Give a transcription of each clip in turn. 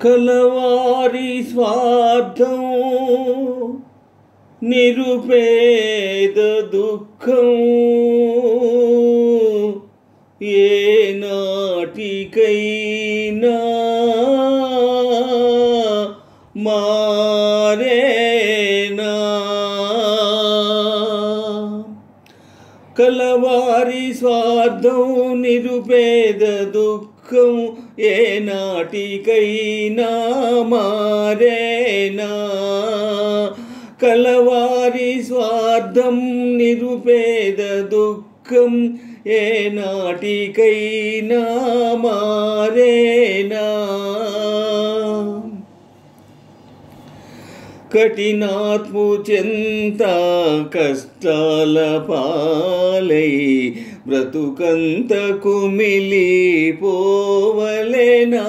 కలవారి స్వార్థం నిరుపేద దుఃఖం ఏనాటికైనా మారేనా. కలవారి స్వార్థం నిరుపేద దుఃఖం ఏనాటికైనా మారేనా. కలవారి స్వార్థం నిరుపేద దుఃఖం ఏనాటికైనా మారేనా. కఠినాత్ము చెంత కష్టాల పాలై బ్రతుకంత కుమిలిపోవలెనా.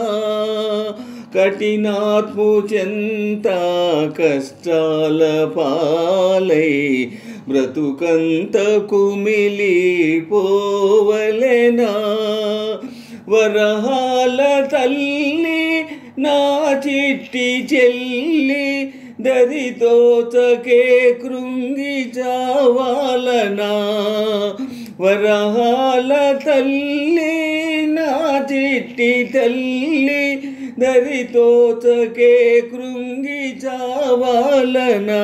కఠినాత్ము చెంత కష్టాల పాలై బ్రతుకంత కుమిలిపోవలెనా. వరహాల తల్లి నా చిట్టి చెల్లి దరితోచకే కృంగి చావాలనా. వరహాల తల్లి నా చిట్టి తల్లి దరితోచకే కృంగి చావాలనా.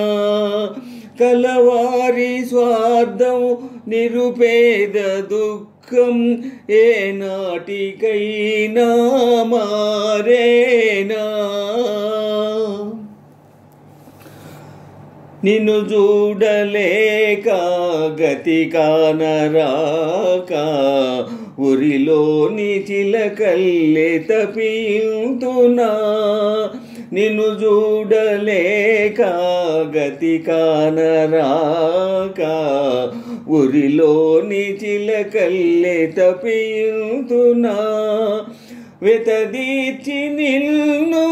కలవారి స్వార్థం నిరుపేద దుఃఖం ఏనాటికైనా మారేనా. నిన్ను చూడలేక గతి కానరాక ఉరిలోని చిలకల్లె తపింతునా. నిన్ను చూడలేక గతి కానరాక ఉరిలోని చిలకల్లె తపింతునా. వెతదీర్చి నిన్ను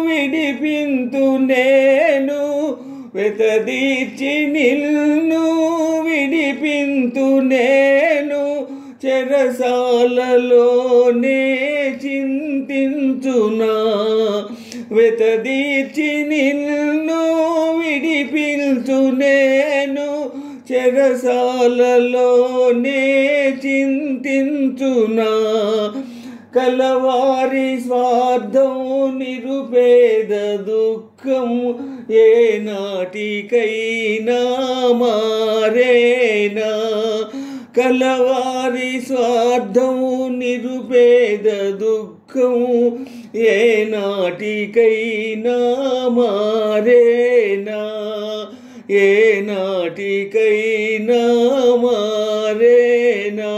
విడిపింతు నేను. వెతదీర్చి నిన్ను విడిపింతు నేను. చెరసాలలోనే చింతించునా. వెతదీర్చి నిన్ను విడిపించు నేను. చెరసాలలోనే చింతించునా. కలవారి స్వార్థం నిరుపేద దుఃఖం ఏనాటికైనా మారేనా. కలవారి స్వార్థం నిరుపేద దుఃఖం ఏనాటికైనా మారేనా. ఏనాటికైనా మారేనా.